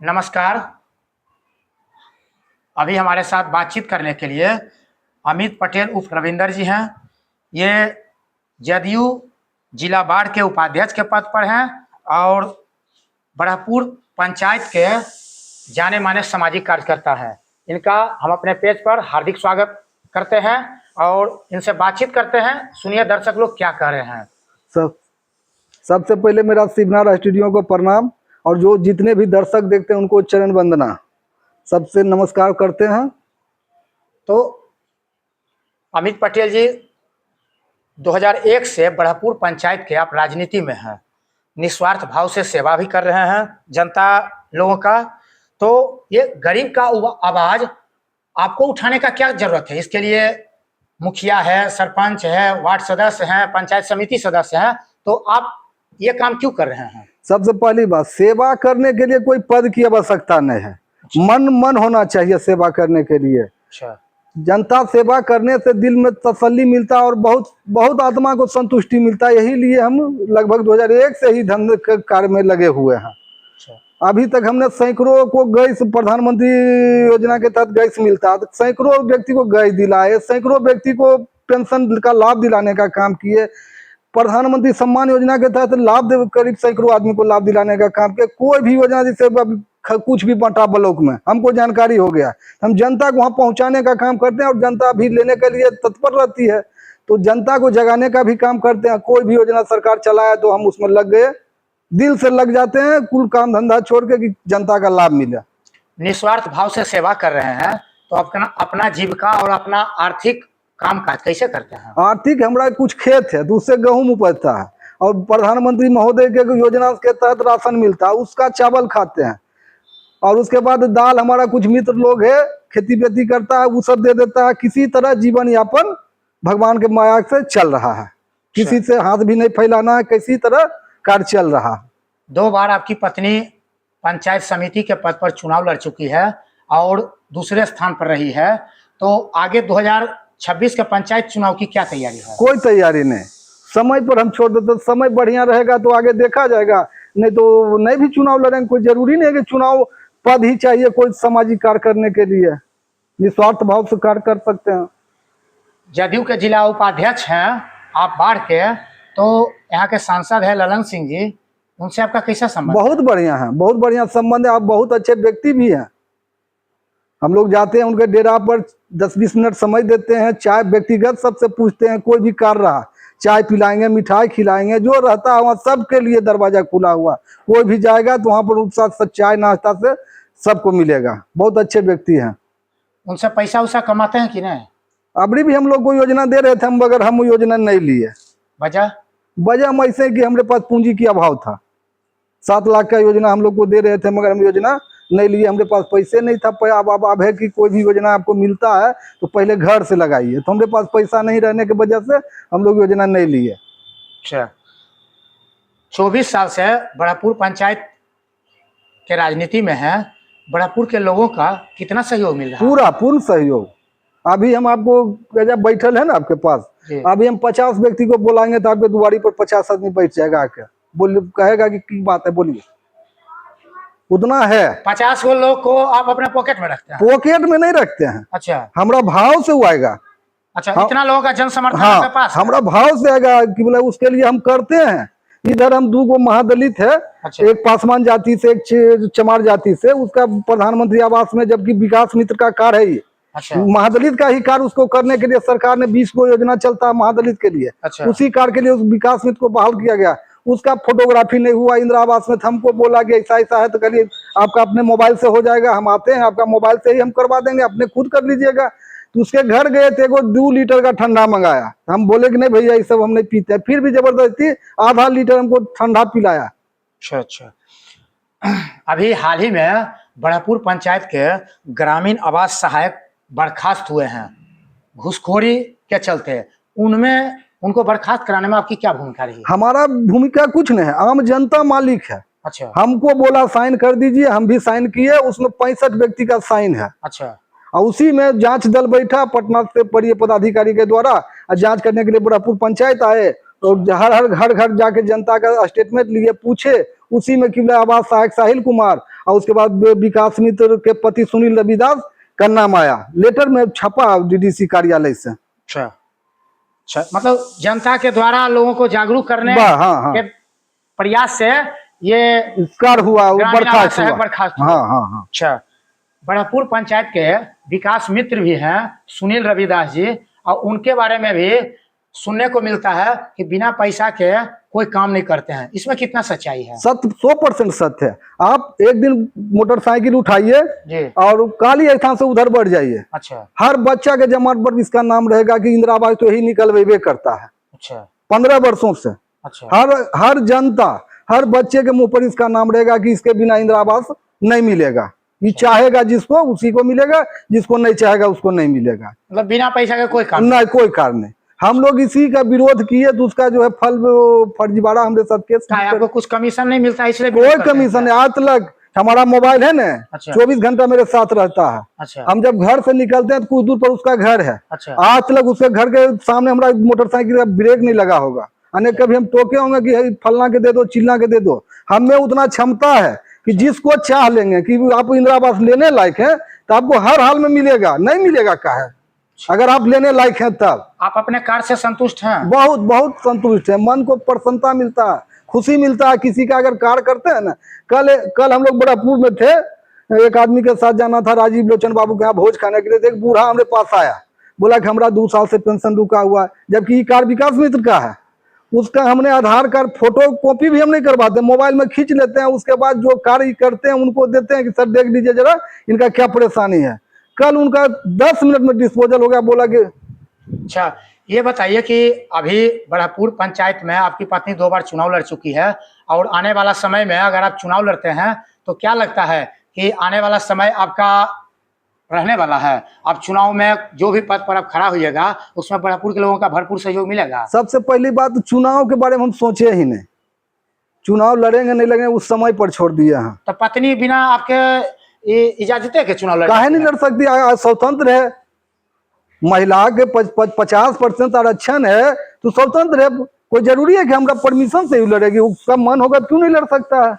नमस्कार। अभी हमारे साथ बातचीत करने के लिए अमित पटेल उर्फ रविंदर जी हैं। ये जदयू जिला बाढ़ के उपाध्यक्ष के पद पर हैं और बड़हपुर पंचायत के जाने माने सामाजिक कार्यकर्ता हैं। इनका हम अपने पेज पर हार्दिक स्वागत करते हैं और इनसे बातचीत करते हैं। सुनिए दर्शक लोग क्या कह रहे हैं। सबसे पहले मेरा शिवनाथ स्टूडियो को प्रणाम और जो जितने भी दर्शक देखते हैं उनको चरण वंदना, सबसे नमस्कार करते हैं। तो अमित पटेल जी 2001 से बड़हपुर पंचायत के आप राजनीति में हैं, निस्वार्थ भाव से सेवा भी कर रहे हैं जनता लोगों का। तो ये गरीब का आवाज आपको उठाने का क्या जरूरत है? इसके लिए मुखिया है, सरपंच है, वार्ड सदस्य हैं, पंचायत समिति सदस्य हैं, तो आप ये काम क्यों कर रहे हैं? सबसे पहली बात, सेवा करने के लिए कोई पद की आवश्यकता नहीं है। मन होना चाहिए सेवा करने के लिए। अच्छा। जनता सेवा करने से दिल में तसल्ली मिलता है और बहुत बहुत आत्मा को संतुष्टि मिलता है। यही लिए हम लगभग 2001 से ही धंधे कार्य में लगे हुए हैं। अभी तक हमने सैकड़ों को गैस, प्रधानमंत्री योजना के तहत गैस मिलता है, सैकड़ों व्यक्ति को गैस दिलाए, सैकड़ों व्यक्ति को पेंशन का लाभ दिलाने का काम किए, प्रधानमंत्री सम्मान योजना के तहत लाभ दे करीब सैकड़ों आदमी को लाभ दिलाने का काम किया। कोई भी योजना जैसे कुछ भी बंटा ब्लॉक में हमको जानकारी हो गया, हम जनता को वहां पहुंचाने का काम करते हैं और जनता भी लेने के लिए तत्पर रहती है, तो जनता को जगाने का भी काम करते हैं। कोई भी योजना सरकार चलाए तो हम उसमें लग गए, दिल से लग जाते हैं, कुल काम धंधा छोड़ के कि जनता का लाभ मिले। निस्वार्थ भाव से सेवा कर रहे हैं तो अपना जीविका और अपना आर्थिक काम काज कैसे करते हैं? आर्थिक, हमारा कुछ खेत है तो उससे गेहूं उपजता है और प्रधानमंत्री महोदय के योजना के तहत राशन मिलता है, उसका चावल खाते हैं। और उसके बाद दाल, हमारा कुछ मित्र लोग है खेती बेती करता है, वो सब दे देता है। किसी तरह जीवन यापन भगवान के माया से चल रहा है, किसी से हाथ भी नहीं फैलाना है, किसी तरह कार्य चल रहा है। 2 बार आपकी पत्नी पंचायत समिति के पद पर चुनाव लड़ चुकी है और दूसरे स्थान पर रही है, तो आगे 2026 के पंचायत चुनाव की क्या तैयारी है? कोई तैयारी नहीं, समय पर हम छोड़ देते। समय बढ़िया रहेगा तो आगे देखा जाएगा, नहीं तो नहीं भी चुनाव लड़ेंगे। कोई जरूरी नहीं है कि चुनाव पद ही चाहिए कोई सामाजिक कार्य करने के लिए, निस्वार्थ भाव से कार्य कर सकते हैं। जदयू के जिला उपाध्यक्ष हैं आप बाढ़ के, तो यहाँ के सांसद है ललन सिंह जी, उनसे आपका कैसा संबंध? बहुत बढ़िया है, बहुत बढ़िया संबंध है। आप बहुत अच्छे व्यक्ति भी हैं। हम लोग जाते हैं उनके डेरा पर, 10-20 मिनट समय देते हैं, चाय व्यक्तिगत सबसे पूछते हैं, कोई भी कार्य रहा चाय पिलाएंगे, मिठाई खिलाएंगे, जो रहता है वहाँ सबके लिए दरवाजा खुला हुआ। कोई भी जाएगा तो वहाँ पर उत्साह चाय नाश्ता से सबको मिलेगा। बहुत अच्छे व्यक्ति हैं। उनसे पैसा उसा कमाते हैं कि नहीं? अभी भी हम लोग को योजना दे रहे थे, मगर हम योजना नहीं लिए। वजह हम ऐसे कि हमारे पास पूंजी की अभाव था। 7 लाख का योजना हम लोग को दे रहे थे, मगर हम योजना नहीं लिए, हमारे पास पैसे नहीं था। अब है कि कोई भी योजना आपको मिलता है तो पहले घर से लगाइए, तो हमारे पास पैसा नहीं रहने की वजह से हम लोग योजना नहीं लिए। अच्छा, 24 साल से बड़हपुर पंचायत के राजनीति में है, बड़हपुर के लोगों का कितना सहयोग मिल रहा है? पूरा पूर्ण सहयोग। अभी हम आपको जब बैठल है ना आपके पास, अभी हम 50 व्यक्ति को बुलाएंगे तो आपके दुआरी पर 50 आदमी बैठ जाएगा आके, बोल कहेगा कि बात है, बोलिए। उतना है। 50 गो लोग को आप अपने पॉकेट में रखते हैं? पॉकेट में नहीं रखते हैं। अच्छा, हमारा भाव से वो आएगा। अच्छा, इतना लोगों का जन समर्थन हाँ, आपके पास? हमारा भाव से आएगा कि बोले उसके लिए हम करते हैं। इधर हम 2 महादलित है। अच्छा। एक पासवान जाति से, एक चमार जाति से, उसका प्रधानमंत्री आवास में, जबकि विकास मित्र का कार्य है ये। अच्छा। महादलित का ही कार्य उसको करने के लिए सरकार ने 20 गो योजना चलता है महादलित के लिए। अच्छा। उसी कार्य के लिए उस विकास मित्र को बहाल किया गया। उसका फोटोग्राफी नहीं हुआ इंदिरा आवास में, हमको बोला कि ऐसा ऐसा है, तो करिए आपका अपने मोबाइल से हो जाएगा, हम आते हैं, आपका मोबाइल से ही हम करवा देंगे, अपने खुद कर लीजिएगा। तो उसके घर गए थे, 2 लीटर का ठंडा मंगाया। हम बोले कि नहीं भैया ये सब हम नहीं पीते, फिर भी जबरदस्ती आधा लीटर हमको ठंडा पिलाया। अच्छा। अभी हाल ही में बड़हपुर पंचायत के ग्रामीण आवास सहायक बर्खास्त हुए हैं घूसखोरी के चलते, उनमें उनको बर्खास्त कराने में आपकी क्या भूमिका रही? हमारा भूमिका कुछ नहीं है, आम जनता मालिक है। अच्छा। हमको बोला साइन कर दीजिए, हम भी साइन किए, उसमें 65 व्यक्ति का साइन है। अच्छा। और उसी में जांच दल बैठा पटना से वरीय पदाधिकारी के द्वारा, जांच करने के लिए बड़हपुर पंचायत आए, तो हर घर जाके जनता का स्टेटमेंट लिए, पूछे। उसी में कि आवास सहायक साहिल कुमार और उसके बाद विकास मित्र के पति सुनील रविदास का नाम आया, लेटर में छपा डीडीसी कार्यालय से। अच्छा अच्छा, मतलब जनता के द्वारा लोगों को जागरूक करने हाँ के प्रयास से ये कार्य हुआ, बर्खास्त हुआ। हाँ हाँ हाँ। अच्छा, बढ़ापुर पंचायत के विकास मित्र भी हैं सुनील रविदास जी, और उनके बारे में भी सुनने को मिलता है कि बिना पैसा के कोई काम नहीं करते हैं। इसमें कितना सच्चाई है? 100% सत्य है। आप एक दिन मोटरसाइकिल उठाइए जी, और काली स्थान से उधर बढ़ जाइए, अच्छा, हर बच्चा के जमात पर इसका नाम रहेगा कि इंदिरा आवास तो यही निकलवेबे करता है। अच्छा 15 वर्षों से अच्छा, हर जनता, हर बच्चे के मुंह पर इसका नाम रहेगा कि इसके बिना इंदिरा आवास नहीं मिलेगा। ये चाहेगा जिसको उसी को मिलेगा, जिसको नहीं चाहेगा उसको नहीं मिलेगा। मतलब बिना पैसा के कोई काम नहीं, कोई कार्य नहीं। हम लोग इसी का विरोध किए तो उसका जो है फल फर्जीवाड़ा हमरे साथ केस। आपको कुछ कमीशन नहीं मिलता इसलिए? कोई कमीशन नहीं आज तक। हमारा मोबाइल है ना, अच्छा, 24 घंटा मेरे साथ रहता है। अच्छा, हम जब घर से निकलते हैं तो कुछ दूर पर उसका घर है। अच्छा, आज तक उसके घर के सामने हमारा मोटरसाइकिल का ब्रेक नहीं लगा होगा। अनेक कभी हम टोके होंगे कि फलना के दे दो, चिल्ला के दे दो। हमें उतना क्षमता है कि जिसको चाह लेंगे कि आप इंदिरा आवास लेने लायक है तो आपको हर हाल में मिलेगा। नहीं मिलेगा का है, अगर आप लेने लायक हैं तब। आप अपने कार्य से संतुष्ट हैं? बहुत बहुत संतुष्ट है, मन को प्रसन्नता मिलता है, खुशी मिलता है। किसी का अगर कार्य करते हैं ना, कल हम लोग बढ़ापुर में थे, एक आदमी के साथ जाना था राजीव लोचन बाबू के यहाँ भोज खाने के लिए। एक बूढ़ा हमारे पास आया, बोला कि हमारा 2 साल से पेंशन रुका हुआ है, जबकि ये कार्य विकास मित्र का है। उसका हमने आधार कार्ड फोटो कॉपी भी हम नहीं करवाते, मोबाइल में खींच लेते हैं। उसके बाद जो कार्य करते हैं उनको देते हैं कि सर देख लीजिए जरा इनका क्या परेशानी है। कल उनका 10 मिनट में डिस्पोजल हो गया। बोला कि अच्छा, ये बताइए कि अभी बढ़ापुर पंचायत में आपकी पत्नी 2 बार चुनाव लड़ चुकी है, और आने वाला समय में अगर आप चुनाव लड़ते हैं तो क्या लगता है कि आने वाला समय आपका रहने वाला है? आप चुनाव में जो भी पद पर आप खड़ा होइएगा उसमें बढ़ापुर के लोगों का भरपूर सहयोग मिलेगा? सबसे पहली बात तो चुनाव के बारे में हम सोचे ही नहीं। चुनाव लड़ेंगे नहीं लड़ेंगे उस समय पर छोड़ दिए हैं। तो पत्नी बिना आपके इजाजत के चुनाव लड़ काहे नहीं लड़ सकती? स्वतंत्र है, महिला के 50% आरक्षण है तो स्वतंत्र है। कोई जरूरी है कि हमारा परमिशन से ही लड़ेगी? उसका मन होगा क्यों नहीं लड़ सकता है?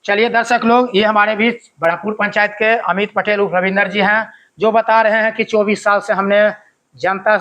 चलिए दर्शक लोग, ये हमारे बीच बढ़ापुर पंचायत के अमित पटेल उर्फ रविंदर जी हैं, जो बता रहे हैं कि 24 साल से हमने जनता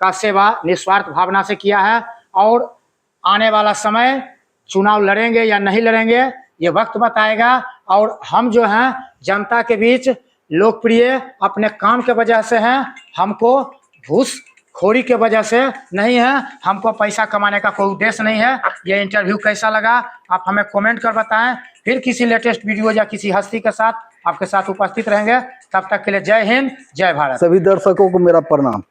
का सेवा निस्वार्थ भावना से किया है, और आने वाला समय चुनाव लड़ेंगे या नहीं लड़ेंगे ये वक्त बताएगा। और हम जो हैं जनता के बीच लोकप्रिय अपने काम के वजह से हैं, हमको घूसखोरी के वजह से नहीं है, हमको पैसा कमाने का कोई उद्देश्य नहीं है। ये इंटरव्यू कैसा लगा आप हमें कमेंट कर बताएं। फिर किसी लेटेस्ट वीडियो या किसी हस्ती के साथ आपके साथ उपस्थित रहेंगे। तब तक के लिए जय हिंद, जय भारत। सभी दर्शकों को मेरा प्रणाम।